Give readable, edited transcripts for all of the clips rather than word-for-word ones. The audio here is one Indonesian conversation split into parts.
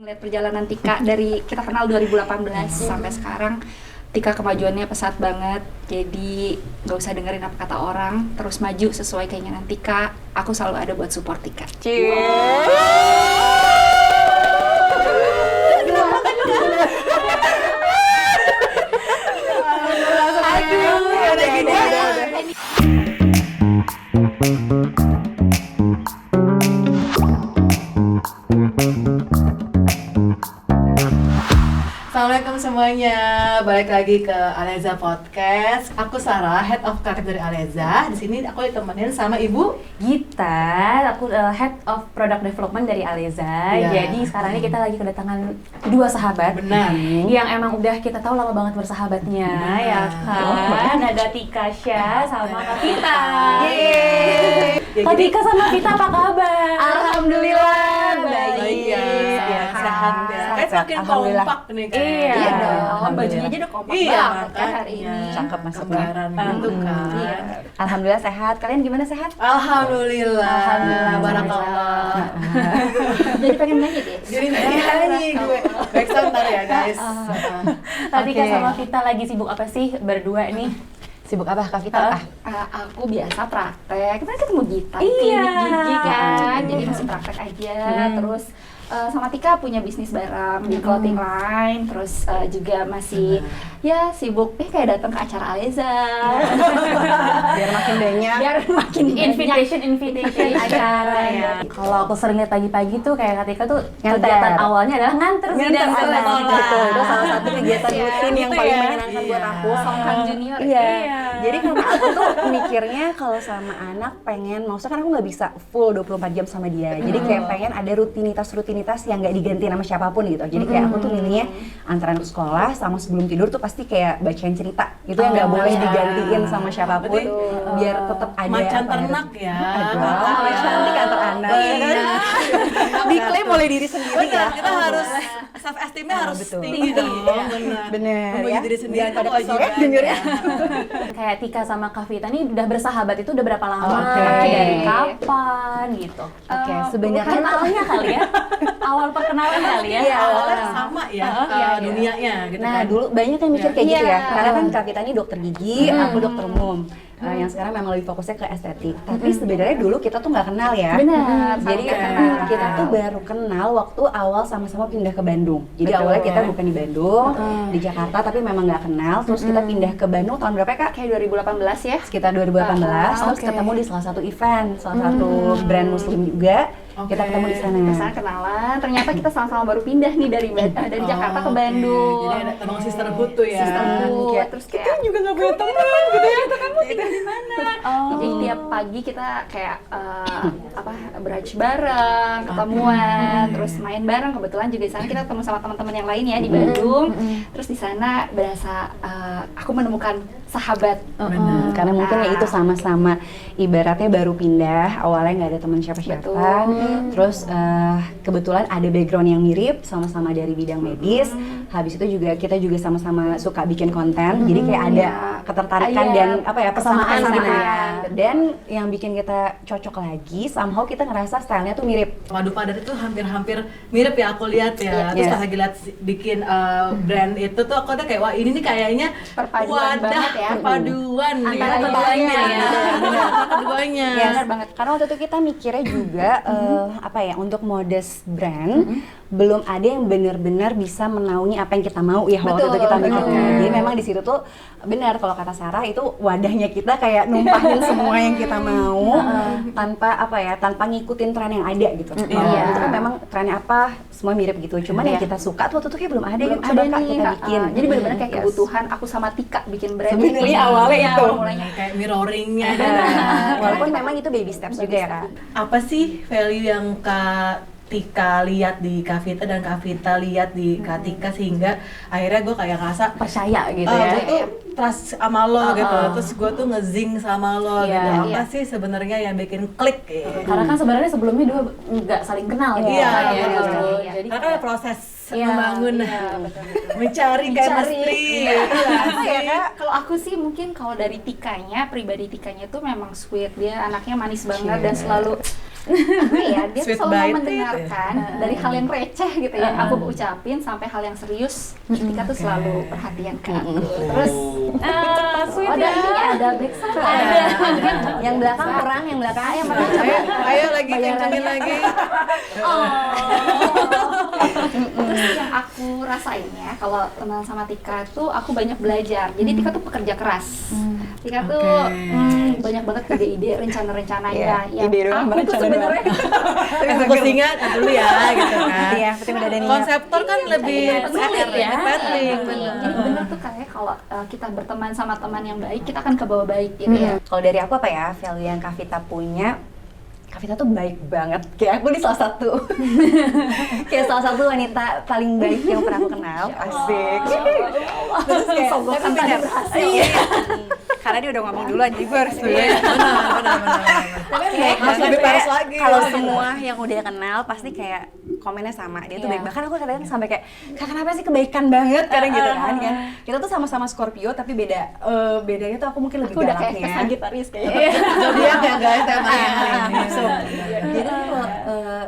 Lihat perjalanan Tika dari kita kenal 2018 sampai sekarang, Tika kemajuannya pesat banget. Jadi nggak usah dengerin apa kata orang, terus maju sesuai keinginan Tika. Aku selalu ada buat support Tika. Assalamualaikum semuanya, balik lagi ke Aleza Podcast. Aku Sarah, Head of Kreatif dari Aleza. Di sini aku ditemenin sama Ibu Gita, aku Head of Product Development dari Aleza. Iya. Jadi sekarang ini kita lagi kedatangan dua sahabat. Benar. Yang emang udah kita tahu lama banget bersahabatnya, ya kan? Ada Tika Syah sama Kak Vita. Yeay. Kak Tika sama Vita apa kabar? Alhamdulillah baik ya, sehat ya. Kayak semakin Alhamdulillah. kompak nih kan. Iya dong, Alhamdulillah. bajunya aja udah kompak Iya, banget kan hari makanya. ini. Cakep masuknya. Lebaran gitu kan. Iya. Alhamdulillah sehat. Kalian gimana sehat? Alhamdulillah. Alhamdulillah. Barakallah. Jadi pengen nyanyi deh. Jadi nyanyi gue. Baik ntar ya guys. Kak Tika Oke. sama Vita lagi sibuk apa sih berdua nih? Sibuk apa Kak Vita? Aku biasa praktek, kita ketemu Gita di Iya. klinik gigi kan, jadi masih praktek aja. Terus sama Tika punya bisnis bareng di clothing line, terus juga masih ya sibuk kayak datang ke acara Aleza. Biar makin banyak. Biar makin Invitation acara ya. Kalau aku sering lihat pagi-pagi tuh kayak Kak Tika tuh Nganter. kegiatan awalnya adalah nganter sih Nganter dan anak sekolah. gitu. Itu salah satu kegiatan Iya. rutin yang Gitu paling ya. menyenangkan buat Iya. aku. Songkang junior. Iya. Iya. Jadi karena aku tuh mikirnya kalau sama anak pengen, maksudnya kan aku nggak bisa full 24 jam sama dia. Jadi kayak pengen ada rutinitas yang nggak diganti sama siapapun gitu. Jadi kayak aku tuh milihnya antara anak sekolah sama sebelum tidur tuh pasti kayak bacain cerita. Itu yang nggak boleh iya. digantiin sama siapapun. Berarti, Biar tetap ada Macan apa ya, ternak ya. Aduh, Makan cantik antar anak. Iya. Diklaim oleh diri sendiri Benar, ya. kita harus self esteemnya harus betul. tinggi dong. Benar. Bener Memuji ya. diri sendiri Biar itu pada kewajiban. kesoret dengernya. Kayak Tika sama Kak Vita nih udah bersahabat itu udah berapa lama? Oke. Dari kapan gitu? Oke, sebenarnya Kenalnya kali ya? Awal perkenalan kali ya? Iya. Awalnya sama ya dunianya gitu Nah, kan. dulu banyak yang mikir kayak gitu Iya. ya. Karena kan Kak Vita ini dokter gigi, aku dokter umum. Yang sekarang memang lebih fokusnya ke estetik. Tapi sebenarnya dulu kita tuh nggak kenal ya. Benar. Jadi nggak kenal. kita tuh baru kenal waktu awal sama-sama pindah ke Bandung. Jadi Betul. awalnya kita bukan di Bandung, di Jakarta, tapi memang nggak kenal. Terus kita pindah ke Bandung tahun berapa ya, Kak? Kayak 2018 ya. Sekitar 2018. Terus oke. ketemu di salah satu event, salah satu brand muslim juga. Kita Oke. ketemu di sana. Kesana kenalan, ternyata kita sama-sama baru pindah nih dari Jakarta ke oke. Bandung. Jadi ada teman sisterhood tuh ya. Sisterhood. Kayak, Terus kayak juga nggak punya teman gitu ya. kamu tinggal di mana? Jadi tiap pagi kita kayak brunch bareng, ketemuan, terus main bareng. Kebetulan juga di sana kita ketemu sama teman-teman yang lain ya di Bandung. Terus di sana berasa aku menemukan sahabat. Karena mungkin ya itu sama-sama ibaratnya baru pindah, awalnya nggak ada teman siapa-siapa. Betul. Terus kebetulan ada background yang mirip, sama-sama dari bidang medis. Habis itu juga kita juga sama-sama suka bikin konten, jadi kayak ada ketertarikan Iya. dan apa ya persamaan Kesamaan, gitu ya. betul. Dan yang bikin kita cocok lagi, somehow kita ngerasa stylenya tuh mirip. Madu padat itu hampir-hampir mirip ya aku lihat ya. Terus Yes. pas lagi lihat bikin brand itu tuh aku udah kayak wah ini nih kayaknya Perpaduan banget ya. perpaduan nih. Antara Keduanya keduanya ya. Keduanya. Ya, benar banget. Karena waktu itu kita mikirnya juga apa ya, untuk modest brand belum ada yang benar-benar bisa menaungi apa yang kita mau ya waktu itu kita mikirnya. Jadi memang di situ tuh benar kalau kata Sarah itu wadahnya kita kayak numpahin semua yang kita mau tanpa apa ya, tanpa ngikutin tren yang ada gitu. Iya. Itu kan memang trennya apa semua mirip gitu. Cuman yang kita suka tuh waktu itu kayak belum ada yang coba Kak kita bikin. Jadi benar-benar kayak Yes. kebutuhan aku sama Tika bikin brand. Sebenarnya awalnya Iya, itu. mulainya. Kayak mirroringnya. Walaupun memang itu baby steps juga ya Kak. Apa sih value yang Kak Tika lihat di Kak Vita dan Kak Vita lihat di Kak Tika sehingga akhirnya gue kayak ngerasa Percaya gitu gue ya? tuh trust sama lo gitu, terus gue tuh ngezing sama lo Iya, gitu. Apa iya. sih sebenarnya yang bikin klik gitu? Karena kan sebenarnya sebelumnya dua nggak saling kenal gitu. Iya, kan, ya, betul. gitu. Iya. Jadi Karena kan ada proses Iya, membangun, mencari chemistry. Iya. gitu kan Apa ya sih? Kak? Kalau aku sih mungkin kalau dari Tikanya, pribadi Tikanya tuh memang sweet. Dia anaknya manis banget dan selalu apa ya, dia tuh Sweet selalu by mau it mendengarkan dari hal yang receh gitu ya, aku ucapin sampai hal yang serius, Tika tuh selalu perhatian ke aku. Terus Sweet ada ya. ininya, ada back sound, Yang belakang perang, yang belakang yang Ayo lagi kencengin lagi. Terus yang aku rasain ya, kalau teman sama Tika tuh aku banyak belajar. Jadi Tika tuh pekerja keras. Tika tuh banyak banget ide-ide, rencana-rencananya. Yang ide doang, aku tuh sebenarnya Refocusingnya dulu ya gitu kan. Iya, penting udah ada niat. Konseptor kan lebih sulit ya. penting. Jadi bener tuh kayak kalau kita berteman sama teman yang baik, kita akan ke bawah baik gitu ya. Kalau dari aku apa ya, value yang Kavita punya, Kavita tuh baik banget. Kayak aku di salah satu kayak salah satu wanita paling baik yang pernah aku kenal. Asik. Terus kayak Sogokan tapi tanda bener. berhasil. Iya. Karena dia udah ngomong duluan, jadi gue harus dulu. Benar. Oke, Harus lebih panas lagi. Kalau semua yang udah kenal pasti kayak komennya sama. Dia tuh Iya. baik. Bahkan aku kadang sampai kayak, "Kak, kenapa sih kebaikan banget?" Kadang gitu kan. Kita tuh sama-sama Scorpio tapi bedanya tuh aku mungkin lebih Aku udah kayak galaknya. ke Sagittarius kayaknya. Zodiak ya guys temanya. Jadi kalau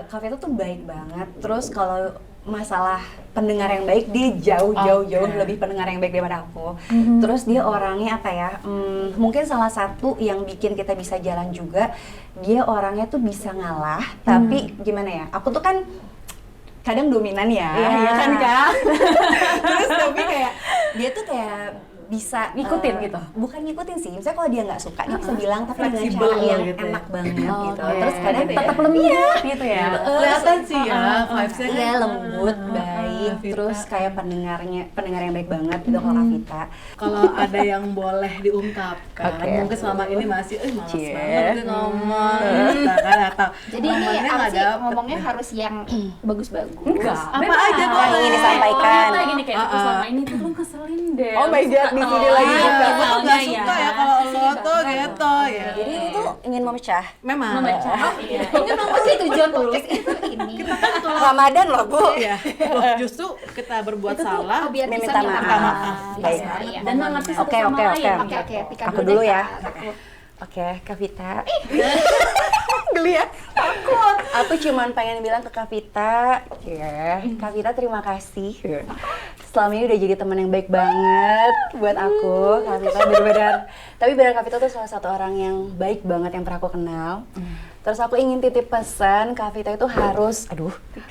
Kavita tuh baik banget. Terus kalau masalah pendengar yang baik, dia jauh lebih pendengar yang baik daripada aku. Terus dia orangnya apa ya? Mungkin salah satu yang bikin kita bisa jalan juga, dia orangnya tuh bisa ngalah, tapi gimana ya? Aku tuh kan kadang dominan ya, ya kan Kak? Terus tapi kayak dia tuh kayak bisa Ngikutin gitu? Bukan ngikutin sih, misalnya kalau dia nggak suka dia bisa bilang tapi dengan Fleksibel cara yang gitu ya. enak banget gitu. oke. Terus kadang Gitu ya. tetap lembut gitu ya. Kelihatan sih ya vibes-nya kan. Iya, lembut, baik, Kavita. terus kayak pendengar yang baik banget gitu kalau Kavita. Kalau ada yang boleh diungkapkan, Oke. mungkin selama ini masih, malas Cie. banget dia ngomong, gitu kan, atau Jadi ini momennya apa nggak sih dapet. ngomongnya harus yang bagus-bagus. Enggak. Apa bebas. aja yang boleh. ingin disampaikan. Kita gini kayak "Aku selama ini tuh lu ngeselin deh. Oh my God, di sini lagi. Iya, gue tuh nggak Misalnya suka ya kalau lo tuh gitu ya. Jadi ini tuh ingin memecah. Memang. Memecah. Iya. Ini memang sih tujuan tulis itu ini. Ramadan loh, Bu. Iya. Loh, justru kita berbuat salah. Oh, biar bisa Minta minta maaf. maaf. Baik. Bisa, iya. Dan mengerti satu Oke, sama oke, lain. oke. Oke, Tika Aku dulu deh, ya. Kak. Aku. Oke, Kavita. Geli ya? Takut. Aku cuman pengen bilang ke Kavita, ya, Kavita terima kasih. Selama ini udah jadi teman yang baik banget buat aku. Kavita benar-benar. Tapi benar Kavita tuh salah satu orang yang baik banget yang pernah aku kenal. Terus aku ingin titip pesan, Kavita itu harus,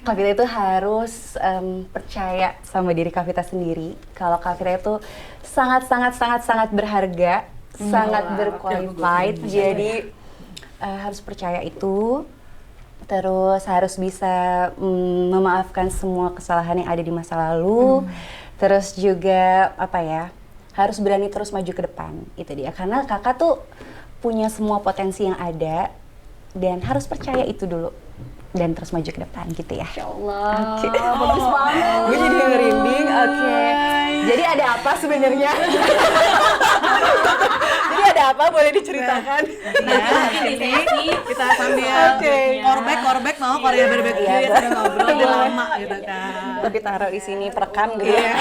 Kavita itu harus percaya sama diri Kavita sendiri. Kalau Kavita itu sangat berharga, sangat berqualified. Jadi harus percaya itu. Terus harus bisa memaafkan semua kesalahan yang ada di masa lalu. Terus juga apa ya? Harus berani terus maju ke depan. Itu dia. Karena kakak tuh punya semua potensi yang ada dan harus percaya itu dulu dan terus maju ke depan gitu ya. Insya Allah. Oke. Bagus banget. Gue jadi ngerinding. Oke. Jadi ada apa sebenarnya? Jadi ada apa? Boleh diceritakan? Kita sambil Oke. korbek mau Korea berbek Iya, ya sambil ngobrol udah lama gitu kan. Tapi taruh di sini perekam gitu. Iya.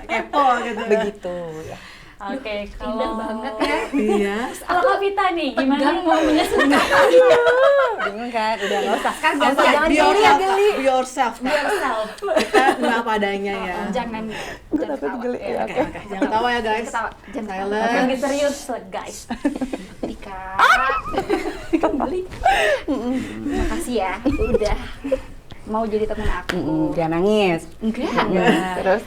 Kepo gitu. Begitu ya. Oke, Indah kalau banget ya. Iya. Kalau Kavita nih, gimana Tegang mau menyesatkan. Bingung kan? Udah nggak usah. Jangan Be geli ya, yourself, geli. be yourself. Kak. yourself. Kita nggak apa adanya ya. Jangan ketawa. Oke. Jangan tawa ya guys. Ketawa. Jangan Silent. Lagi serius, guys. Tika. Kembali. Makasih ya. Udah mau jadi temen aku. Jangan nangis. Enggak. Terus?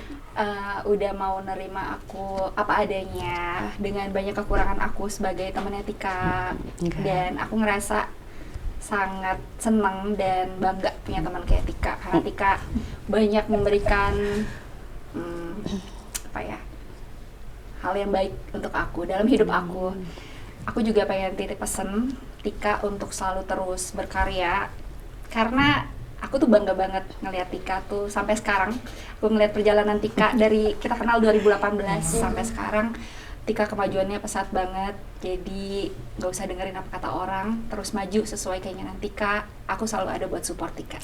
Udah mau nerima aku apa adanya dengan banyak kekurangan aku sebagai temennya Tika. Dan aku ngerasa sangat senang dan bangga punya teman kayak Tika karena Tika banyak memberikan apa ya, hal yang baik untuk aku dalam hidup aku. Aku juga pengen titip pesen Tika untuk selalu terus berkarya karena aku tuh bangga banget ngelihat Tika tuh sampai sekarang. Aku ngelihat perjalanan Tika dari kita kenal 2018 sampai sekarang. Tika kemajuannya pesat banget. Jadi nggak usah dengerin apa kata orang, terus maju sesuai keinginan Tika. Aku selalu ada buat support Tika.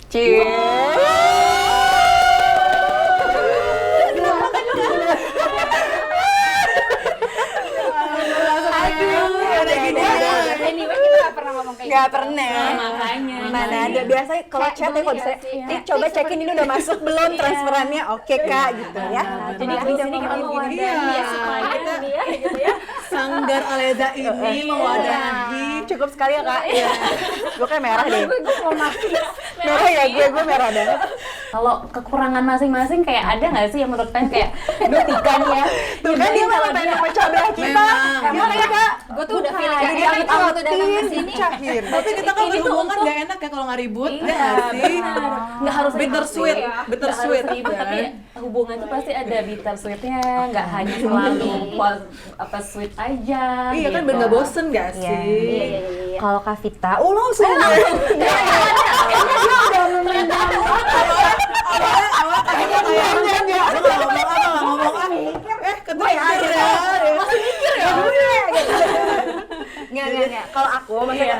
Anyway, kita nggak pernah ngomong kayak Nggak pernah. Makanya. Mana ada biasanya kalau Kayak chat ya kalau bisa, komunikasi. "Tik, coba cekin ini udah masuk belum transferannya?" Oke Kak gitu ya. Jadi di sini kita mewadahi Iya. supaya Kita- dia gitu ya. Sanggar Aleza ini mewadahi. Cukup sekali ya Kak. Gue kayak merah deh. gue Merah ya gue merah banget. Kalau kekurangan masing-masing kayak ada nggak sih yang menurut kalian kayak duh Tika nih ya. Tuh kan dia malah pengen memecah belah kita. Memang. Emang ya Kak? gue tuh udah feeling Jadi kayak dia gitu waktu datang ke ngikutin, sini. dipecahin. Tapi kita kalau Ini tuh berhubungan untuk- gak enak ya kalau nggak ribut, ya Iya, nggak sih? benar. Nggak harus Bitter ribut sweet, sih. bitter Nggak sweet, harus ribut, kan? tapi hubungan tuh pasti ada bitter sweetnya, nggak hanya selalu apa sweet aja. Iya kan gitu. biar nggak bosen gak Iya. sih? Iya. Kalau Kak Vita, langsung deh. Nggak. Kalau aku, maksudnya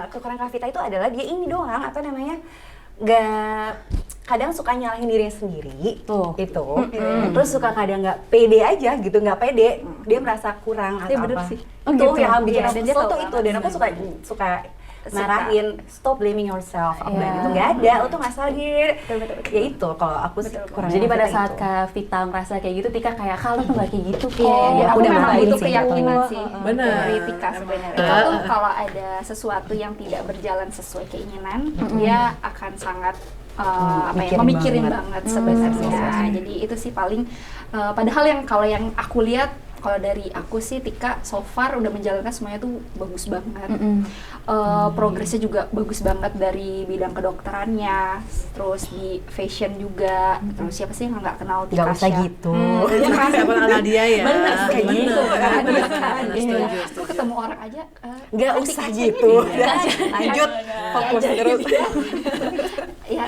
kekurangan Kak Vita itu adalah dia ini doang, apa namanya, kadang suka nyalahin dirinya sendiri. Tuh. Itu. Terus suka kadang nggak pede aja gitu, nggak pede. Dia merasa kurang atau bener apa. sih. Itu gitu. yang bikin Iya, aku dan dia kesel tahu tuh itu. banget Dan aku suka marahin, stop blaming yourself. Aku bilang gitu, Iya. nggak ada, lo tuh nggak salah gini. Ya itu, kalau aku sih kurang. Jadi pada Vita saat itu. Kak Vita ngerasa kayak gitu, Tika kayak kalau tuh nggak kayak gitu kok. Iya, dan aku udah memang matiin butuh sih, keyakinan gitu. sih Bener. dari Tika sebenarnya. Tika tuh kalau ada sesuatu yang tidak berjalan sesuai keinginan, dia akan sangat memikirin banget sebenarnya. Jadi itu sih paling padahal yang kalau yang aku lihat, kalau dari aku sih Tika so far udah menjalankan semuanya tuh bagus banget. Progresnya juga bagus banget dari bidang kedokterannya, terus di fashion juga. Terus siapa sih yang nggak kenal Tika? Nggak usah gitu. Iya kan siapa Nadia ya? Bener sih, kayak gitu kan. Bener, Kan, setuju, iya. Aku setuju. ketemu orang aja Nggak usah gitu. Lanjut, fokus terus. ya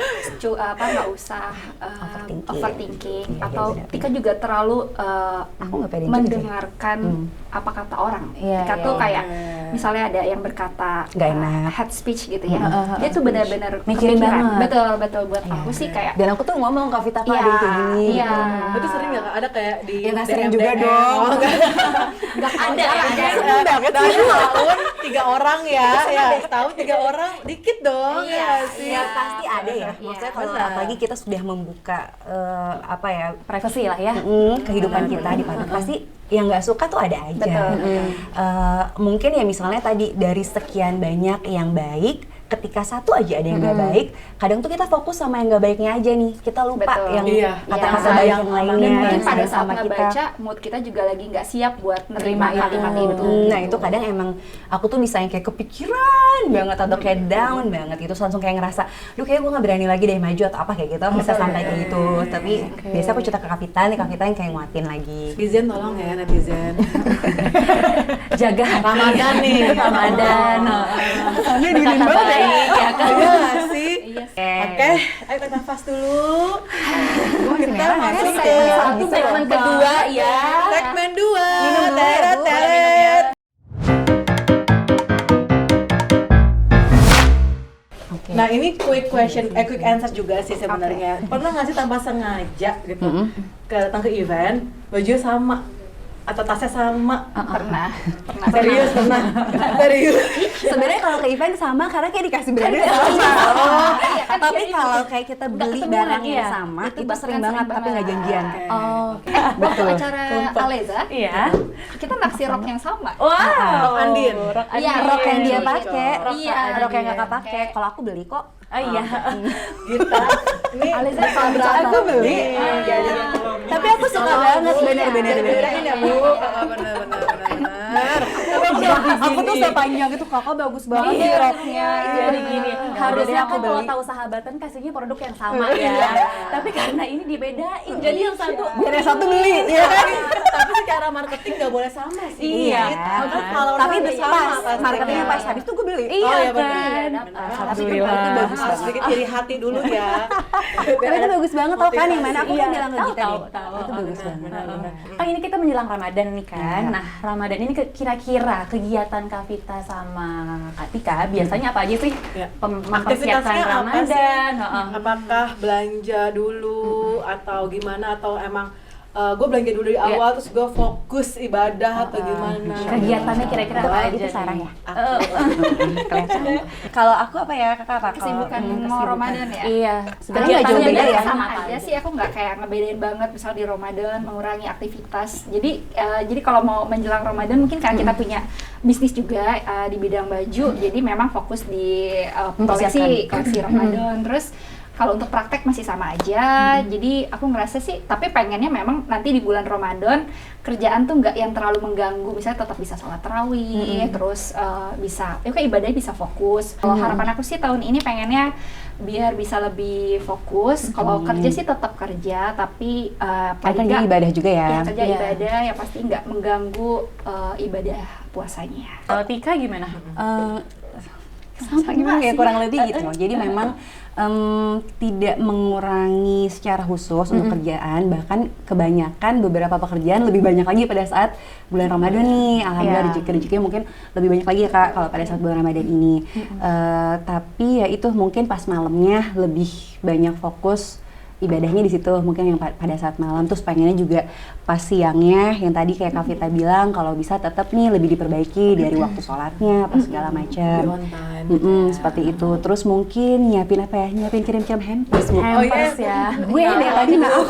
nggak usah overthinking Iya, atau benar. Tika juga terlalu Aku nggak pede juga sih. mendengarkan apa kata orang. Iya, Tika iya, tuh iya. kayak misalnya ada yang berkata Nggak enak. head speech gitu ya, dia tuh benar-benar Mikirin kepikiran. banget. betul buat aku sih kayak Dan aku tuh ngomong ke Vita, Kak, Iya, ada yang kayak gini. iya. Itu sering nggak Kak? Ada kayak di Ya nggak sering DM? juga dong. Oh, nggak. nggak ada Sering banget Dalam sih. setahun 3 orang ya, setahun 3 orang dikit dong Iya, ya sih. Ya pasti ada ya. Iya, Maksudnya kalau benar. apalagi kita sudah membuka apa ya, Privacy lah ya. kehidupan kita di mana pasti yang nggak suka tuh ada aja. Betul. Mungkin ya misalnya tadi dari sekian banyak yang baik, ketika satu aja ada yang nggak baik, kadang tuh kita fokus sama yang nggak baiknya aja nih. Kita lupa Betul. yang Iya, kata-kata iya. baik Yang yang lainnya. lainnya. dan mungkin yang pada sayang saat sama kita. ngebaca mood kita juga lagi nggak siap buat nerima Terima kalimat itu. itu. Nah itu kadang emang aku tuh bisa yang kayak kepikiran banget atau kayak down banget gitu, langsung kayak ngerasa, duh kayak gue nggak berani lagi deh maju atau apa kayak gitu, bisa sampai kayak gitu. Tapi biasa aku cerita ke Kak Vita nih, Kak Vita yang kayak nguatin lagi. Netizen tolong ya netizen. Jaga Ramadan nih. Ramadan. Soalnya Kata dingin banget ya. baik ya kan. Iya nggak sih? Iya. Oke, ayo tarik nafas dulu. Kita masuk ke Segmen Satu segmen kedua ya. segmen 2. Minum dulu ya, Bu. Teret. Nah ini quick question, quick answer juga sih sebenarnya. Pernah nggak sih tanpa sengaja gitu datang ke event, baju sama atau tasnya sama? Pernah Serius pernah? Serius? Sebenarnya kalau ke event sama karena kayak dikasih brandnya sama. Tapi kalau kayak kita beli ketemu barang lagi yang ya? sama, Itu itu bahkan sering banget sering tapi nggak banget. janjian. Oh. waktu acara Aleza Iya. kita naksir rok yang sama. Wow. Andin. Iya, rok yang dia Cocok. pakai, Iya, rok yang kakak iya. pakai. Kalau aku beli kok. Oh iya. Kita ini Aleza berapa? berapa? Aku beli. Iya, iya. Tapi aku suka banget, bener-bener. Benerin ya Bu. Bener. Aku tuh sepanjang itu kakak bagus banget sih roknya. Jadi gini, Ya, harusnya udah deh, kan kalau beli. tahu sahabatan kasihnya produk yang sama ya. Tapi karena ini dibedain, jadi yang satu Biar yang satu beli, ya kan? Tapi secara marketing nggak boleh sama sih. Iya. Terus kalau Tapi harus sama pas, pasti. marketingnya pas habis itu gue beli. Iya Oh, iya, kan. bener. Alhamdulillah. Itu bagus Harus bikin iri hati dulu ya. Tapi itu bagus banget tau kan yang mana aku kan Iya, bilang ke tahu, Gita tahu, nih. tahu. Itu bagus banget. Kan ini kita menjelang Ramadan nih kan. Iya. Nah, Ramadan ini kira-kira kegiatan Kak Vita sama Kak Tika biasanya apa aja sih? Iya. Mempersiapkan Aktivitasnya apa sih? Ramadan. Heeh. Apakah belanja dulu atau gimana atau emang gue belanja dulu dari awal terus gue fokus ibadah atau gimana? Kegiatannya kira-kira apa aja itu nih? Sarah ya? Kelihatan. Kalau aku apa ya kakak apa? Kesibukan mau Ramadan ya? Iya, Sebenarnya nggak jauh beda ya. Sama aja sih, aku nggak kayak ngebedain banget misal di Ramadan mengurangi aktivitas. Jadi kalau mau menjelang Ramadan mungkin karena kita punya bisnis juga di bidang baju, jadi memang fokus di koleksi Ramadan. Terus kalau untuk praktek masih sama aja, jadi aku ngerasa sih, tapi pengennya memang nanti di bulan Ramadan kerjaan tuh nggak yang terlalu mengganggu, misalnya tetap bisa sholat tarawih, terus bisa, kayak ibadahnya bisa fokus. Kalau harapan aku sih tahun ini pengennya biar bisa lebih fokus. Kalau kerja sih tetap kerja, tapi paling Kan ibadah juga ya. kerja ibadah yang pasti nggak mengganggu ibadah puasanya. Kalau Tika gimana? Sama gimana ya kurang lebih gitu. Jadi memang tidak mengurangi secara khusus untuk kerjaan, bahkan kebanyakan beberapa pekerjaan lebih banyak lagi pada saat bulan Ramadan nih. Alhamdulillah rezeki-rezekinya mungkin lebih banyak lagi ya Kak kalau pada saat bulan Ramadan ini. Tapi ya itu mungkin pas malamnya lebih banyak fokus ibadahnya di situ mungkin yang pada saat malam. Terus pengennya juga pas siangnya yang tadi kayak Kak Vita bilang kalau bisa tetap nih lebih diperbaiki dari waktu sholatnya apa segala macam. Seperti itu. Terus mungkin nyiapin apa ya? Nyiapin kirim-kirim hampers Bu. Hampers ya. Gue dari tadi maaf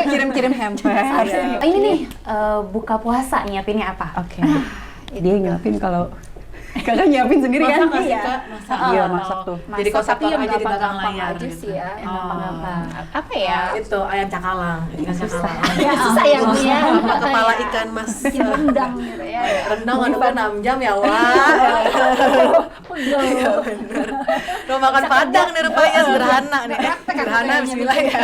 kirim-kirim hampers. Ini nih buka puasa nyiapinnya apa? Oke. Dia nyiapin kalau kakak nyiapin sendiri kan? Masak nggak sih, Kak? Masak. Iya masak tuh. Jadi Masak, konseptor tapi yang aja di belakang gampang-gampang layar aja gitu. sih ya. Yang gampang-gampang. Apa Ya, Itu ayam cakalang, ikan cakalang. ya susah ya Bu ya. Sama kepala ikan mas. Bikin rendang gitu ya. Rendang ngaduknya 6 jam ya, wah. Iya bener. Kalau makan padang nih rupanya sederhana nih. Sederhana bismillah ya.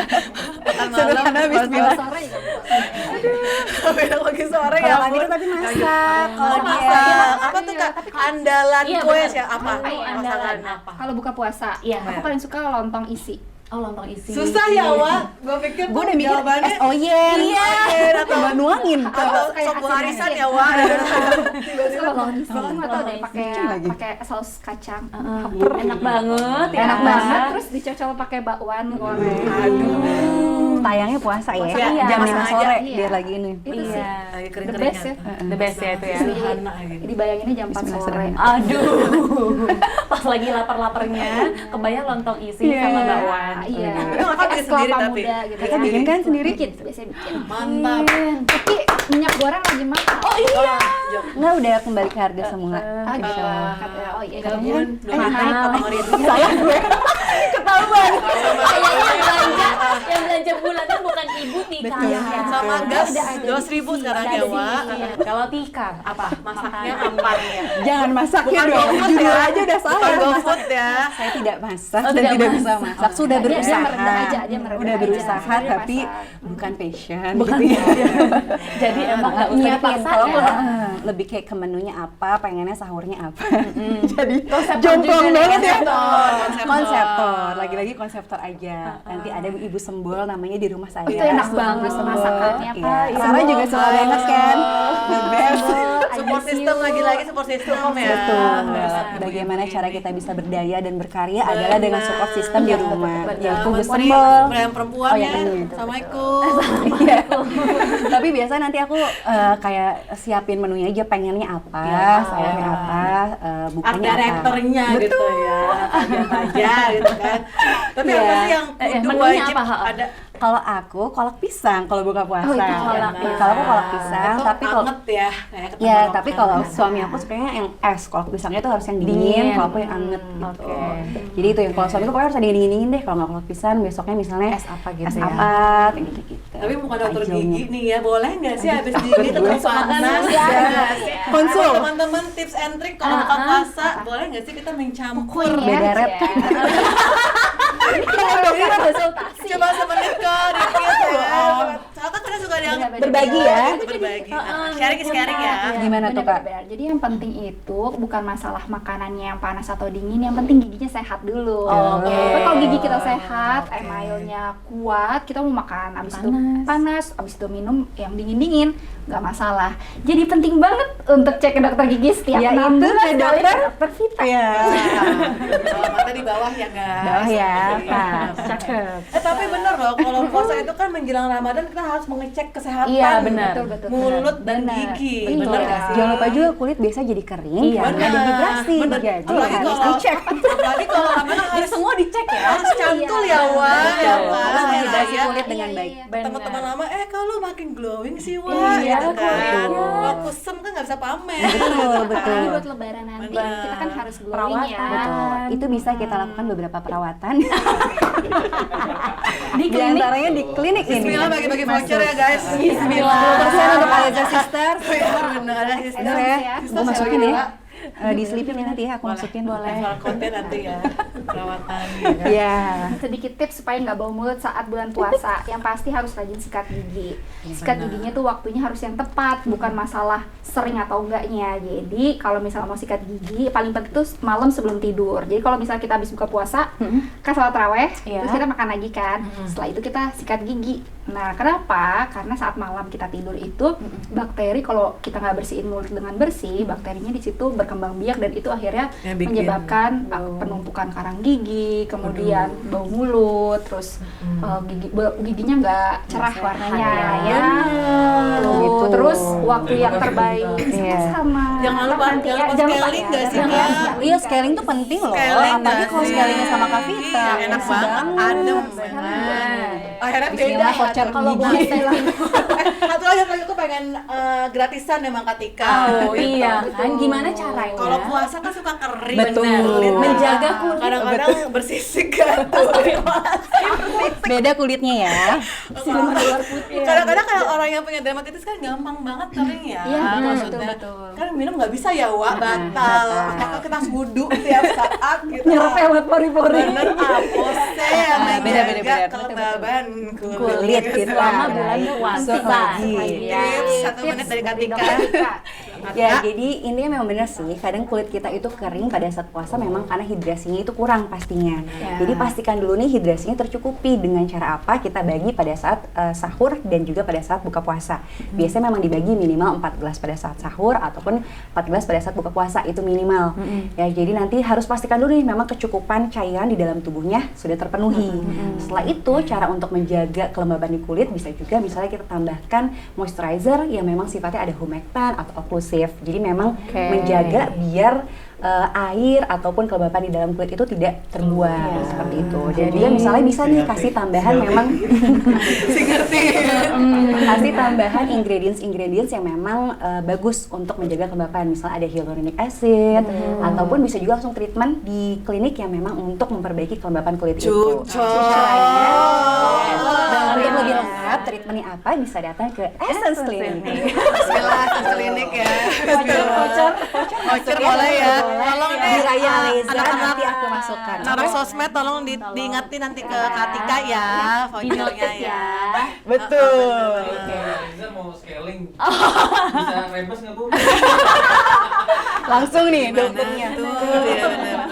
Makan malam, bismillah. Sore juga puasa. besok pagi sore ya. Kalau gitu tapi masak. Kalau dia Apa tuh Kak? Andalan Iya, kue bener. ya apa? Apa ya, Masakan andalan apa? Kalau buka puasa, Iya. aku paling suka lontong isi. Oh, lontong isi. Susah ya, Wak. Gue pikir gue udah mikir jawabannya SOYen. Iya. Atau nuangin. atau kayak sop asin arisan asin. ya, Wak. Kalau lontong isi aku nggak tahu deh lagi. pakai saus kacang. Enak banget ya. Enak banget, terus dicocol pakai bakwan goreng. Tayangnya puasa ya. Iya, Jam 5 puasa sore aja. biar lagi ini. Itu sih Iya. Lagi the kering-keringan. best ya. The best ya itu ya. Sederhana gitu. Dibayanginnya jam 4 Bismillah, sore. sederhana. Aduh. Pas lagi lapar-laparnya, kebayang lontong isi sama bakwan. Iya. Emang Kakak bikin Es kelapa sendiri tapi? muda gitu. Kakak bikin kan sendiri? Bikin, biasanya bikin. Mantap. Tapi minyak goreng lagi mahal. Oh iya. Enggak udah kembali ke harga semula. Oh gitu. Oh iya. Gabungan naik kalau hari itu. Salah gue. Ketahuan. Kayaknya yang belanja bulanan bukan ibu Tika. Betul. Sama gas Udah ada 2.000 sekarang ya, Wak. Iya. Kalau Tika apa? Masaknya apa nih ya? Jangan masaknya Bukan dong. GoFood Judul ya. aja udah salah. Bukan GoFood ya. Saya tidak masak Oh, dan tidak tidak bisa masak. masak. Sudah Dia berusaha. merendah aja, dia merendah Udah aja. berusaha Sebenarnya tapi masak. bukan passion. Bukan gitu ya. Jadi emang nggak usah Nyiapin dipaksa kalau ya. lebih kayak ke menunya apa, pengennya sahurnya apa. Jadi Konseptor jomplang juga nih, banget ya. konseptor. Konseptor, lagi-lagi konseptor aja. Nanti ada ibu sembol namanya di rumah saya. Itu enak banget Sembol. masakannya, Iya. Pak. Sarah juga suka banget kan. The best. Support system lagi-lagi support system ya. Betul. Bagaimana cara kita bisa berdaya dan berkarya adalah dengan support system di rumah. Yaitu Buat bersembol. yang perempuan Oh, ya. yang ini. Assalamualaikum. Iya. Tapi biasanya nanti aku kayak siapin menunya aja pengennya apa, sahurnya apa, Art bukanya apa. directornya gitu ya. Aja gitu kan. Tapi Iya. apa sih yang kudu menunya wajib apa? ada? Kalau aku kolak pisang kalau buka puasa. Oh, itu kolak Ya, kalau aku kolak pisang, Itu tapi kalau anget ya. Kayak ketemu ya, makan. tapi kalau suami aku sukanya yang es. Kolak pisangnya tuh harus yang dingin, Dingin. kalau aku yang anget gitu. Oke. Jadi itu yang kalau suami aku pokoknya harus ada yang dingin-dingin deh. Kalau nggak kolak pisang, besoknya misalnya Es apa gitu es ya. apa, kayak gitu-gitu. Tapi bukan dokter Takjilnya. gigi nih ya, boleh nggak sih habis gigi tetap panas ya? Konsul. Buat teman-teman tips and trick kalau buka puasa, boleh nggak sih kita mencampur? Beda rep kan. Coba semenit kok dikit ya. Soalnya kan suka ada yang Berbagi ya. berbagi. Sharing ya. Gimana tuh, Kak? Benar-benar. Jadi yang penting itu bukan masalah makanannya yang panas atau dingin, yang penting giginya sehat dulu. Oke. Tapi kalau gigi kita sehat, emailnya kuat, kita mau makan abis itu panas, abis itu minum yang dingin-dingin, nggak masalah. Jadi penting banget untuk cek ke dokter gigi setiap Ya, 6 itu bulan ke sekali dokter. ke dokter Vita. Iya. Kalau mata di bawah ya guys. Bawah ya, Iya. pas. Cakep. Tapi bener loh, kalau puasa itu kan menjelang Ramadan kita harus mengecek kesehatan perlengkapan Iya, benar. Betul, mulut dan benar. gigi. Betul. Bener nggak sih? Jangan lupa juga kulit biasa jadi kering Iya, karena ada hidrasi. Bener. Jadi Apalagi harus kalau dicek. apalagi kalau Amel Jadi harus semua dicek ya. harus cantul ya Wak. Betul. Ya, Harus Wak. menghidrasi Ya, kulit dengan baik. teman-teman lama kalau makin glowing sih Wak Iya, gitu kan. kulitnya. Wah kusem kan nggak bisa pamer. Betul, betul. Apalagi buat lebaran nanti Benar. kita kan harus glowing Perawatan. ya. Betul. Itu bisa kita lakukan beberapa perawatan. Di Di antaranya di klinik ini. Bismillah bagi-bagi voucher ya guys. Bismillah. 10% untuk Aliza Sister. Bener ada Bener sister. ya? Sister Gue masukin siapa, ya. Wak? Diselipin ya nanti ya, aku masukin boleh. Soal konten nanti ya perawatan. Iya. Sedikit tips supaya nggak bau mulut saat bulan puasa. Yang pasti harus rajin sikat gigi. Sikat giginya tuh waktunya harus yang tepat, bukan masalah sering atau enggaknya. Jadi kalau misalnya mau sikat gigi, paling penting tuh malam sebelum tidur. Jadi kalau misalnya kita habis buka puasa, kan salat taraweh, Iya. terus kita makan lagi kan. Setelah itu kita sikat gigi. Nah, kenapa? Karena saat malam kita tidur itu bakteri, kalau kita nggak bersihin mulut dengan bersih, bakterinya di situ berkembang biak dan itu akhirnya Ya, bikin menyebabkan penumpukan karang gigi, kemudian bau mulut, terus giginya nggak cerah warnanya ya. Tuh, Gitu. Terus waktu yang terbaik Iya. sama Jangan lupa nanti ya, jangan lupa scaling nggak sih, Kak? Iya, scaling tuh penting loh. Scaling Apalagi nggak kalau sih? scalingnya sama Kak Vita. Iya, enak banget, adem. Akhirnya beda Bismillah, ya. voucher kalau gigi. buat istilah Satu lagi aku pengen gratisan emang Kak Tika. Oh iya kan, gimana caranya? Kalau puasa kan suka kering. Betul. Kulit Menjaga kulit. Kadang-kadang bersisik kan tuh. Beda kulitnya ya. Kadang-kadang kalau orang yang punya dermatitis kan gampang banget kering ya. Iya, Maksudnya betul. kan minum nggak bisa ya Wak, batal. Maka kita harus wudhu tiap saat gitu. nyerap lewat pori-pori. Bener apose yang Beda-beda. menjaga kelembaban Kulit gitu. selama Nah, bulan itu puasa. lagi. Tips 1 menit dari Kak Tika. Ya, jadi intinya memang benar sih. Kadang kulit kita itu kering pada saat puasa memang karena hidrasinya itu kurang pastinya. Jadi pastikan dulu nih hidrasinya tercukupi dengan cara apa kita bagi pada saat sahur dan juga pada saat buka puasa. Biasanya memang dibagi minimal 4 gelas pada saat sahur ataupun 4 gelas pada saat buka puasa itu minimal. Ya, jadi nanti harus pastikan dulu nih memang kecukupan cairan di dalam tubuhnya sudah terpenuhi. Setelah itu cara untuk menjaga kelembaban di kulit bisa juga misalnya kita tambahkan moisturizer yang memang sifatnya ada humectant atau oklusif. Jadi memang menjaga biar air ataupun kelembapan di dalam kulit itu tidak terbuang seperti itu. Dan juga misalnya bisa nih kasih tambahan memang kasih tambahan ingredients yang memang bagus untuk menjaga kelembapan. Misalnya ada hyaluronic acid ataupun bisa juga langsung treatment di klinik yang memang untuk memperbaiki kelembapan kulit itu. Dan untuk lebih lengkap treatmentnya apa bisa datang ke Essence Clinic. Bismillah, Essence Clinic ya. Voucher boleh ya. Tolong Di nih Raya Leza anak-anak nanti aku masukkan. anak sosmed tolong diingetin nanti ke Kak Tika ya vouchernya ya. Betul. Bisa mau scaling, bisa rembes nggak Bu? Langsung nih Gimana dokternya. tuh? Iya benar.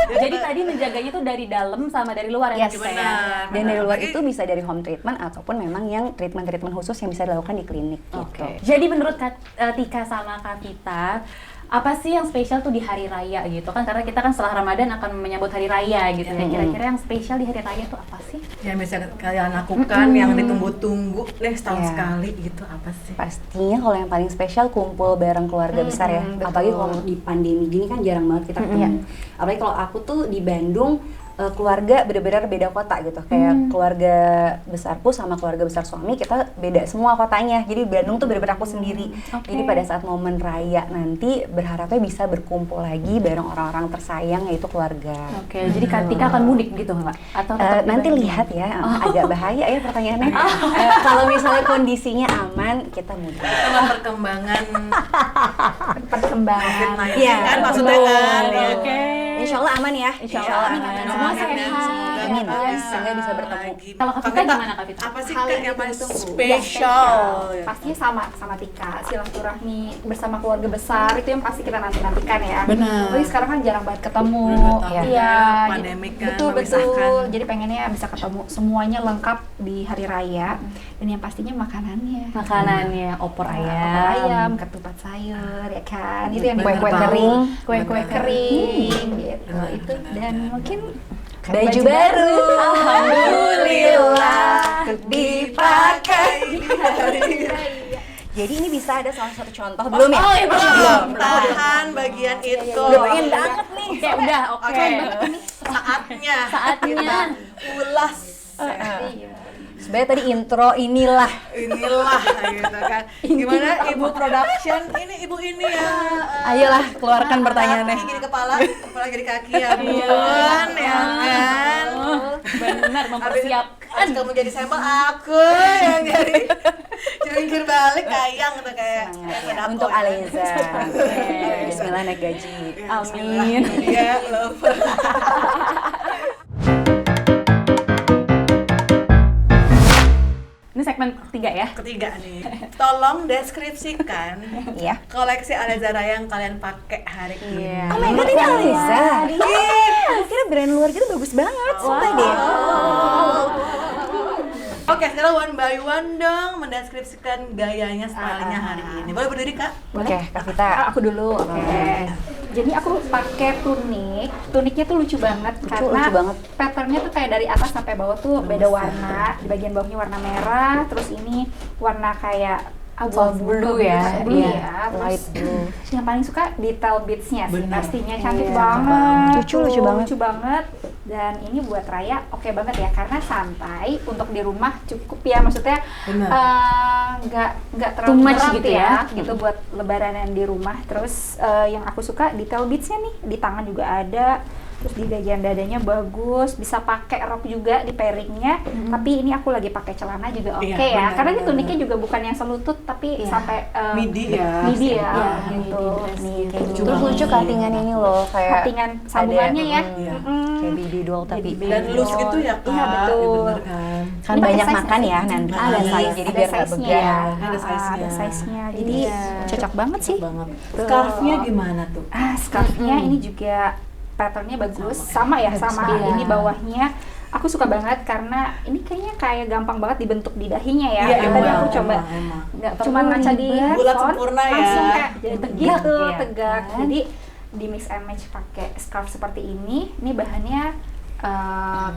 Jadi tadi menjaganya tuh dari dalam sama dari luar ya, Yes. Kak Tika ya? Benar. Dan dari luar itu bisa dari home treatment ataupun memang yang treatment khusus yang bisa dilakukan di klinik gitu. Jadi menurut Tika sama Kak Vita, apa sih yang spesial tuh di hari raya gitu kan? Karena kita kan setelah Ramadan akan menyambut hari raya gitu ya. Kira-kira yang spesial di hari raya tuh apa sih? Yang bisa kalian lakukan yang ditunggu-tunggu deh setahun Iya. sekali gitu apa sih? Pastinya kalau yang paling spesial kumpul bareng keluarga besar ya. Apalagi kalau di pandemi gini kan jarang banget kita ketemu. Apalagi kalau aku tuh di Bandung keluarga benar-benar beda kota gitu. Kayak keluarga besarku sama keluarga besar suami kita beda semua kotanya. Jadi Bandung tuh benar-benar aku sendiri. Jadi pada saat momen raya nanti berharapnya bisa berkumpul lagi bareng orang-orang tersayang yaitu keluarga. Oke, jadi Kak Tika akan mudik gitu nggak? Atau tetap di Nanti Bandung? lihat ya, agak bahaya ya pertanyaannya. Kalau misalnya kondisinya aman, kita mudik. Sama perkembangan perkembangan. COVID-19 Iya, kan maksudnya kan. Ya. Oke. Insya Allah aman ya. Insya Allah aman. Semua Amin, sehat. semoga Amin. kita Semoga bisa bertemu. Kalau Kak Vita gimana, Kak Vita? Apa sih Hal Kak yang yang paling ditunggu. spesial? Pastinya sama Tika, silaturahmi bersama keluarga besar itu yang pasti kita nantikan ya. Benar. Tapi sekarang kan jarang banget ketemu. Udah tahu Iya. ya, pandemik kan betul. memisahkan. Jadi pengennya bisa ketemu semuanya lengkap di hari raya dan yang pastinya makanannya. Makanannya opor Opor ayam. ayam, ketupat sayur, ya kan. Itu yang Kue-kue ditunggu. kering. Kue-kue kering, gitu. Itu dan mungkin Baju baru, alhamdulillah, dipakai Jadi ini bisa ada salah satu contoh belum ya? Belum, tahan bagian itu. Udah pengen banget nih. Oke, udah, oke. Saatnya. Saatnya. Kita ulas. Sebenarnya tadi intro inilah. Inilah gitu kan. Gimana ibu production? Ini ibu ini ya. Ayolah keluarkan pertanyaannya. Kaki jadi kepala jadi kaki ya bun, ya kan. Benar, mempersiapkan. Habis kamu jadi sampel, aku yang jadi jungkir balik kayang gitu kayak sedap Untuk kok. Aleza. Bismillah naik gaji. Amin. Iya, love. Ini segmen ketiga ya. Ketiga nih, tolong deskripsikan Iya. koleksi Aleza Raya yang kalian pakai hari ini. Iya. Oh my god, ini Aleza. Kira brand luar gitu bagus banget, sumpah deh. Oke, sekarang one by one dong mendeskripsikan gayanya, stylenya hari ini. Boleh berdiri kak? Oke, Kak Vita. Aku dulu, oke. Jadi aku pakai tunik. Tuniknya tuh lucu banget karena lucu banget. patternnya tuh kayak dari atas sampai bawah tuh beda warna. Di bagian bawahnya warna merah, terus ini warna kayak abu-abu blue ya, blue iya. ya. Light blue. Yang paling suka detail beadsnya sih, Bener. pastinya cantik Iya. banget. Lucu banget. Lucu banget. Dan ini buat Raya oke banget ya karena santai untuk di rumah cukup ya, maksudnya Bener. nggak Too terlalu much berat gitu ya, ya. gitu buat lebaranan di rumah. Terus yang aku suka detail beadsnya nih, di tangan juga ada, terus di bagian dadanya bagus, bisa pakai rok juga di pairingnya. Tapi ini aku lagi pakai celana juga oke Iya, ya, benar, karena ini benar, tuniknya juga bukan yang selutut tapi Iya. sampai Midi ya. midi ya, Iya, gitu. midi dress Nih, gitu. kayak Lucu gitu. Terus lucu cuttingan ini loh, kayak Cuttingan sambungannya ya. Iya. kayak baby doll tapi Jadi Dan baby loose doll. gitu ya kak. Iya, betul. Ya, bener kan. kan Ini pakai banyak size makan nggak ya sih? nanti. Ada Jadi size, biar nggak size-nya begal. ya. Ada size-nya. Ada size-nya. Jadi Iya. cocok banget sih. Banget. Tuh. Scarfnya gimana tuh? Scarfnya ini juga patternnya bagus. Sama ya, sama. Iya. Ini bawahnya aku suka banget karena ini kayaknya kayak gampang banget dibentuk di dahinya ya. Iya, Tadi emang, aku coba emang. nggak cuma ngaca di ribet. handphone, Bulat sempurna ya. langsung kayak jadi Tegak gitu, ya, tegak. kan? Jadi di mix and match pakai scarf seperti ini bahannya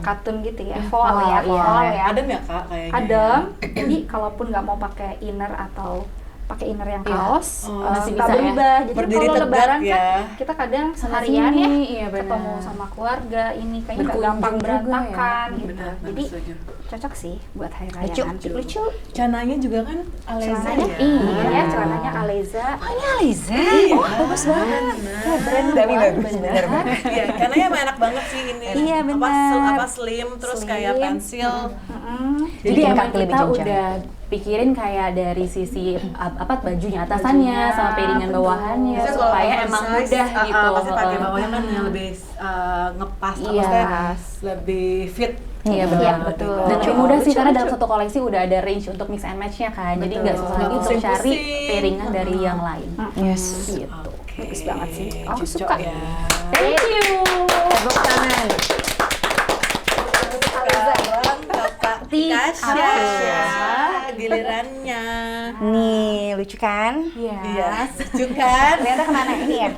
katun gitu ya, voile ya, iya. voile ya. Adem ya kak kayaknya. Adem. Jadi kalaupun nggak mau pakai inner atau pakai inner yang Iya. kaos, Oh, masih nggak bisa ya. berubah. Jadi Berdiri kalau tegak lebaran ya. kan kita kadang Sana seharian sini, ya iya benar. ketemu sama keluarga, ini kayaknya nggak Berkunjung gampang juga berantakan ya. gitu. Benar, Jadi setuju. cocok sih buat hari raya Lucu. nanti. Lucu. Cananya juga kan Aleza Celananya ya. iya, celananya Aleza. Oh ini Aleza. Iya. Bagus banget. Ya, brand Tapi luar, bagus, bener banget. Iya, karena emang enak banget sih ini. Iya, Apa, benar. apa slim terus Slim. kayak pensil. Jadi Bikin emang kaki lebih kita jenjang. udah pikirin kayak dari sisi apa bajunya atasannya sama piringan bawahannya Biasanya kalau supaya emang oversize, mudah gitu. pasti pakai bawahnya kan yang lebih ngepas, Iya. maksudnya lebih fit. Iya Iya, betul. betul. Dan Lucu, mudah sih lucu, karena lucu. dalam satu koleksi udah ada range untuk mix and match-nya kan. Jadi Betul. nggak susah lagi Nggak untuk cari pusing-pusing. piringan dari yang lain. Yes. Gitu. Oke. Bagus banget sih. Aku Cocok suka. ya. Thank you. Tepuk tangan. Sekarang Kakak Tasya. Tasya. Gilirannya. Nih, lucu kan? Iya, lucu kan? Ternyata kemana ini ya?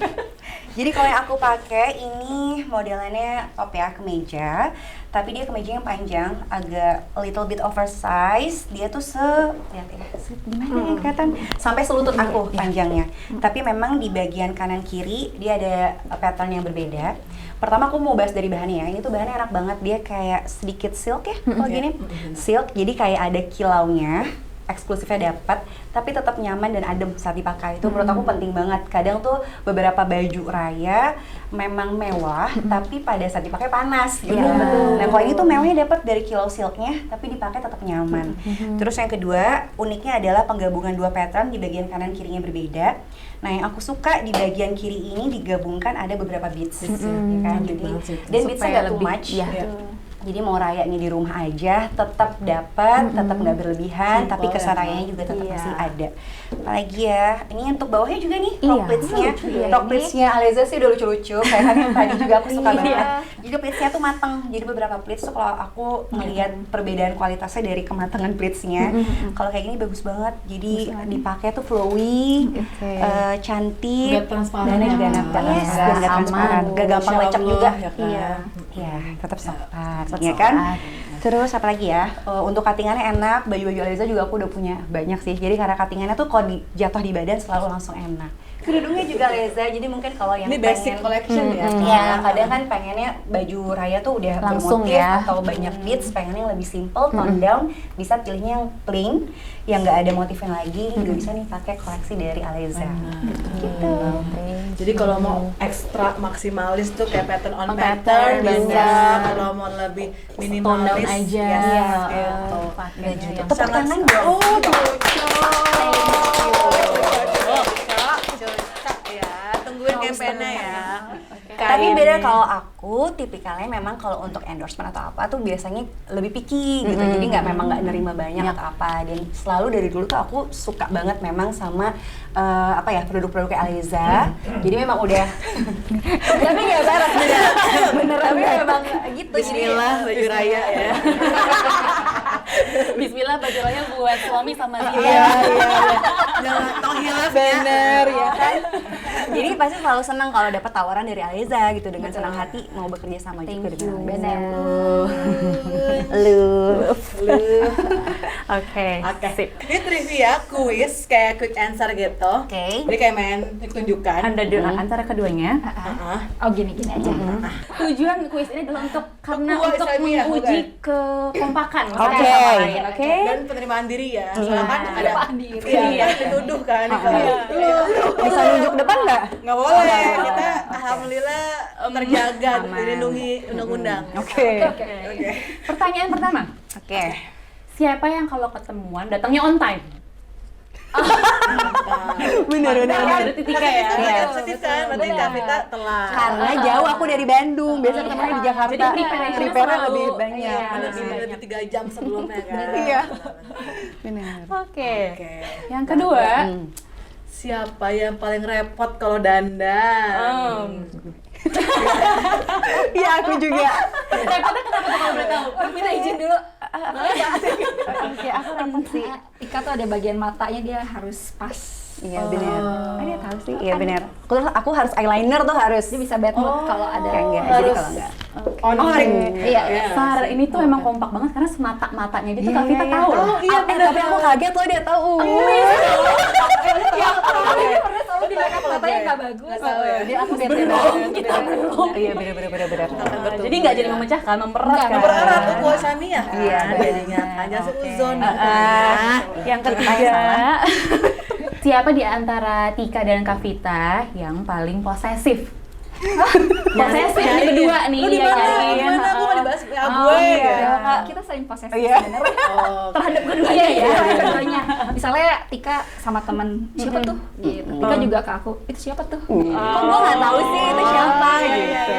Jadi kalau yang aku pakai ini modelannya top ya, kemeja. Tapi dia kemejanya panjang, agak a little bit oversize. Dia tuh lihat ya, gimana ya kelihatan? Sampai selutut aku panjangnya. Tapi memang di bagian kanan kiri dia ada pattern yang berbeda. Pertama aku mau bahas dari bahannya ya. Ini tuh bahannya enak banget. Dia kayak sedikit silk ya, kalau gini. Silk, jadi kayak ada kilaunya. Eksklusifnya dapat, tapi tetap nyaman dan adem saat dipakai. Itu menurut aku penting banget. Kadang tuh beberapa baju raya memang mewah, tapi pada saat dipakai panas gitu. Iya, betul. Nah kalau ini tuh mewahnya dapat dari kilau silknya, tapi dipakai tetap nyaman. Terus yang kedua, uniknya adalah penggabungan dua pattern di bagian kanan kirinya berbeda. Nah yang aku suka di bagian kiri ini digabungkan ada beberapa beads, ya kan? Cantik Jadi banget sih itu. dan beadsnya Supaya nggak too lebih- much. iya. Jadi mau rayanya di rumah aja tetap dapat, tetap nggak berlebihan, tapi kesan rayanya juga tetap Iya. masih ada. Apalagi ya, ini untuk bawahnya juga nih, Iya, top pleatsnya. lucu ya Top ini. pleatsnya Aleza sih udah lucu-lucu, kayak yang tadi juga aku suka Iya. banget. Juga pleatsnya tuh mateng, jadi beberapa pleats tuh kalau aku ngelihat perbedaan kualitasnya dari kematangan pleatsnya, kalau kayak gini bagus banget. Jadi dipakai tuh flowy, Oke. cantik, Nggak transparan. dan juga Yes, nggak aman. transparan, gak gampang lecek juga. Ya kan? Iya. Ya, tetap sopan, Tetap ya kan? sopan. Terus apa lagi ya? Untuk cuttingannya enak, baju-baju Aliza juga aku udah punya banyak sih. Jadi karena cuttingannya tuh kalau jatuh di badan selalu langsung enak. Kerudungnya juga Aliza, jadi mungkin kalau yang Ini basic collection ya? Ya, kadang kan pengennya baju raya tuh udah Langsung bermotif ya. atau banyak beads, pengennya yang lebih simple, tone down, bisa pilihnya yang plain, yang nggak ada motifnya lagi, juga bisa nih pakai koleksi dari Aliza. Gitu. Jadi kalau mau ekstra maksimalis tuh kayak pattern on pattern, pattern bisa. bisa. Kalau mau lebih Tone down minimalis aja. ya, Oh, gitu. pakai Udah aja gitu. yang Tepuk Sangat- tangan dong. Oh, cocok ya. Tungguin campaign-nya ya. Tapi beda kalau aku tipikalnya memang kalau untuk endorsement atau apa tuh biasanya lebih picky gitu. Jadi memang nggak nerima banyak atau apa. Dan selalu dari dulu tuh aku suka banget memang sama apa ya produk-produk kayak Aliza. Jadi memang udah tapi nggak beres bener tapi memang gitu. Bismillah baju raya ya. Bismillah baju raya buat suami sama dia. Iya. Jangan tong hilaf Bener ya kan. Jadi pasti selalu senang kalau dapat tawaran dari Aliza gitu dengan senang hati mau bekerja sama juga dengan Aliza. Lu. Oke. Oke, ini trivia, kuis kayak quick answer gitu. Oke. Jadi kayak main tunjukkan. Anda antara keduanya. Oh gini-gini aja. Tujuan kuis ini adalah untuk Ketua Islamiyah, menguji bukan? kekompakan Oke. sama lain, oke? Dan penerimaan diri ya. Soalnya kan ada Penerimaan diri. Iya, dituduh kan kalau Bisa nunjuk depan nggak? nggak boleh. Kita alhamdulillah terjaga, dilindungi undang-undang. Oke. Pertanyaan pertama. Oke. Siapa yang kalau ketemuan datangnya on time? Bener. Berarti Tika ya. Iya. Sensitif kan, berarti Kavita telat. Karena jauh aku dari Bandung, biasa ketemunya di Jakarta. Jadi prepare-nya Prepare-nya selalu- lebih banyak. iya, Lebih 3 jam sebelumnya kan. Iya. Benar. Oke. Oke. Yang kedua, Siapa yang paling repot kalau dandan? Iya, aku juga. repotnya kenapa tuh kalau boleh tahu? Minta izin dulu. Oke, aku repot sih. Tika tuh ada bagian matanya dia harus pas. Iya, benar. Dia tahu sih. Iya, benar. Aku harus eyeliner tuh harus. Dia bisa bad mood kalau ada Enggak, jadi harus kalau enggak. On ring. Iya. Sar, ini tuh emang kompak banget karena semata-matanya dia tuh Kavita tahu loh. Iya benar. Tapi aku kaget loh dia tahu. Dia pernah selalu di makeup matanya nggak bagus. Dia aku bad mood. Iya, benar. Jadi nggak jadi memecahkan, mempererat kan? Mempererat tuh kuasanya ya. Iya, jadinya kan jangan seuzon. Yang ketiga, siapa di antara Tika dan Kavita yang paling posesif? Posesif ini berdua nih Lu yang dibahas, nyariin. gimana? Aku mau dibahas ya Oh, gue. iya. Ya. Kita saling posesif Iya. sebenarnya. Oh, Terhadap keduanya ya, keduanya. Misalnya Tika sama temen siapa tuh? Gitu. Tika juga ke aku. Itu siapa tuh? Kok gue nggak tahu sih itu siapa gitu.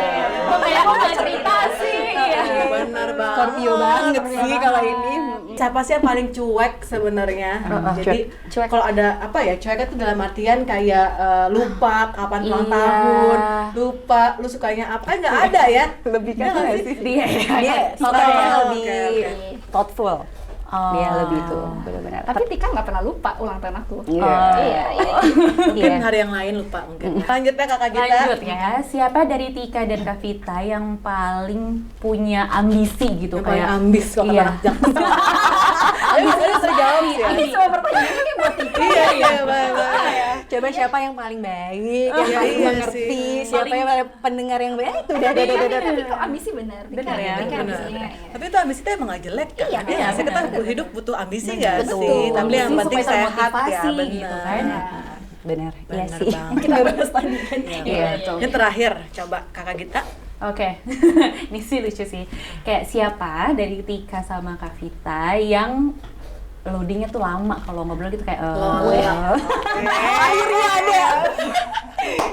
Kok kayak aku nggak cerita sih? Iya. benar banget. Scorpio banget sih kalau ini. Siapa sih yang paling cuek sebenarnya? Jadi Cuek. kalau ada apa ya, cuek itu dalam artian kayak lupa kapan ulang Iya. tahun, lupa lu sukanya apa, kan nggak ada ya. Lebih Iya kan nggak nggak sih? sih? Dia Dia Oh, orangnya oke, lebih oke. thoughtful. Oh. Dia lebih itu, benar-benar. Tapi Tika nggak pernah lupa ulang tahun aku. Iya. Mungkin Iya. hari yang lain lupa mungkin. Lanjutnya kakak Gita. Lanjut ya, siapa dari Tika dan Kavita yang paling punya ambisi gitu Yang paling kayak ambis kok Iya. anak jaksa. Ayo bisa terjawab sih. Ini semua pertanyaan ini buat Tika. Iya, baik. Coba siapa yang paling baik, Oh, yang paling iya mengerti, sih. siapa yang paling pendengar yang baik, itu udah. Tapi kok ambisi benar. Benar ya, Tika Benar. ambisinya. Tapi itu ambisi itu emang gak jelek kan? Iya, Iya, sih kita hidup butuh ambisi nggak Betul. sih? Tapi yang Ambisi penting supaya sehat ya, termotivasi benar. gitu kan. Benar, iya Benar sih. banget. Kita bahas tadi kan. Iya, betul. Yang terakhir, coba kakak Gita. Oke, ini sih lucu sih. Kayak siapa dari Tika sama Kavita yang loadingnya tuh lama kalau ngobrol gitu kayak Gue. Akhirnya ada.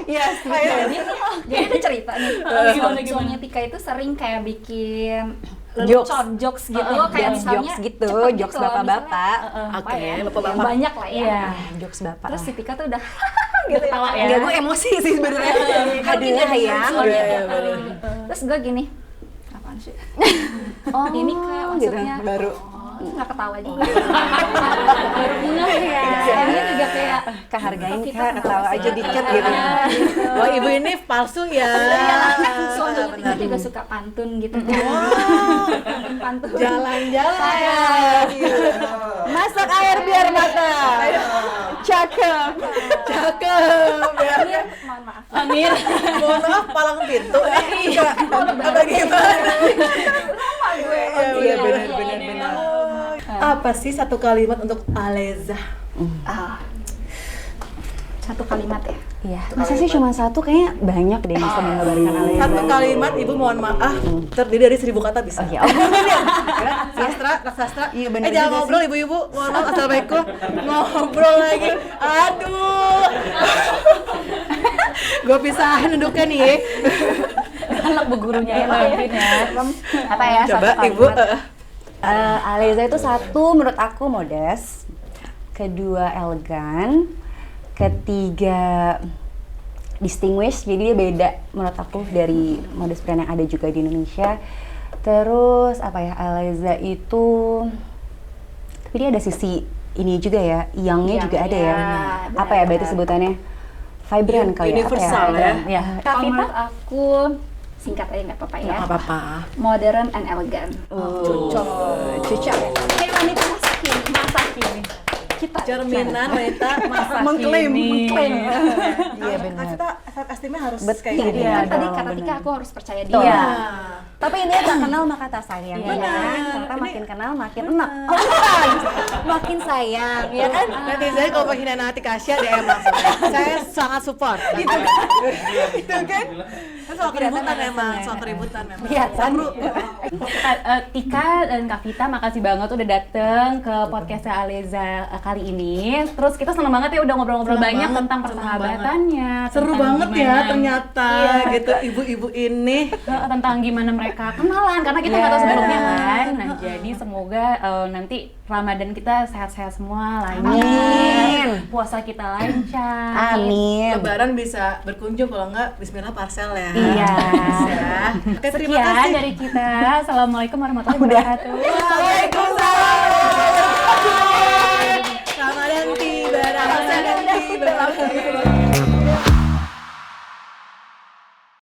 Yes, Jadi ada cerita nih. Gimana? Suaminya Tika itu sering kayak bikin Jokes. lelucon jokes gitu, kayak misalnya jokes gitu, cepet jokes loh, bapak-bapak. misalnya, Oke, apa ya, bapak-bapak. yang banyak lah ya. Iya. Jokes bapak. Terus si Tika tuh udah gitu tawa ya. Enggak, gue emosi sih sebenarnya. Hadirnya ya. Terus gue gini, apaan sih? Oh, Ini kak maksudnya. Baru. Oh nggak ketawa juga. Baru ngeh ya. Dia juga kayak Kehargain Kak, ketawa aja dikit gitu. Oh, ibu ini palsu ya. suami kita juga suka pantun gitu kan. Pantun. Jalan-jalan. Masak air biar matang. Cakep. Cakep ya. Mohon maaf. Amir. Mohon maaf, palang pintu. Iya. Apa gimana? Iya, benar. Apa sih satu kalimat untuk Aleza? Satu kalimat ya. Iya. Masa sih cuma satu? Kayaknya banyak deh yang bisa menggambarkan Aleza. Satu kalimat, ibu mohon maaf, terdiri dari 1000 kata bisa. Ya, Sastra. Iya, bener Jangan juga ngobrol ibu-ibu, mohon maaf, assalamualaikum. Ngobrol lagi, aduh. Gue pisahin duduknya nih. Anak bu gurunya ya Alvin ya. Apa ya? Coba satu ibu. kalimat. Aleza itu satu menurut aku modest, kedua elegan, ketiga distinguished, jadi dia beda menurut aku dari modest brand yang ada juga di Indonesia. Terus apa ya, Aleza itu, tapi dia ada sisi ini juga ya, youngnya juga ada ya. benar, Apa ya berarti sebutannya? Vibrant kali ya? Universal apa ya? Ya. Kalau menurut aku singkat aja nggak apa-apa ya. Nggak apa-apa. Modern and elegant. Cocok. Kayak wanita masa kini. Kita Cerminan wanita masa Mengklaim. Iya benar. Kita self esteemnya harus Betul. kayak gini. Iya. kan tadi dong, kata Tika benar. aku harus percaya Iya. dia. Tapi ini tak kenal maka tak sayang, Iya. ya kan? Ternyata makin kenal makin enak. Oh, bukan. Makin sayang, ya kan? Netizen kalau menghina hati Kasya DM langsung. Saya sangat support. Gitu kan? Itu kan? Kan soal keributan memang, soal keributan memang. Iya, kan? Seru. Tika dan Kak Vita makasih banget udah dateng ke podcastnya Aleza kali ini. Terus kita seneng banget ya udah ngobrol-ngobrol Seneng banyak banget, tentang seneng persahabatannya. Seru tentang banget ya gimana- ternyata Iya. gitu ibu-ibu ini. Tentang gimana mereka kenalan karena kita nggak tahu Iya. sebelumnya kan. Nah jadi semoga nanti Ramadan kita sehat-sehat semua lancar. Amin. Puasa kita lancar. Amin. Lebaran bisa berkunjung, kalau enggak bismillah parcel ya. Iya. Ya. Oke, terima Sekian kasih. dari kita. Assalamualaikum warahmatullahi wabarakatuh. Waalaikumsalam.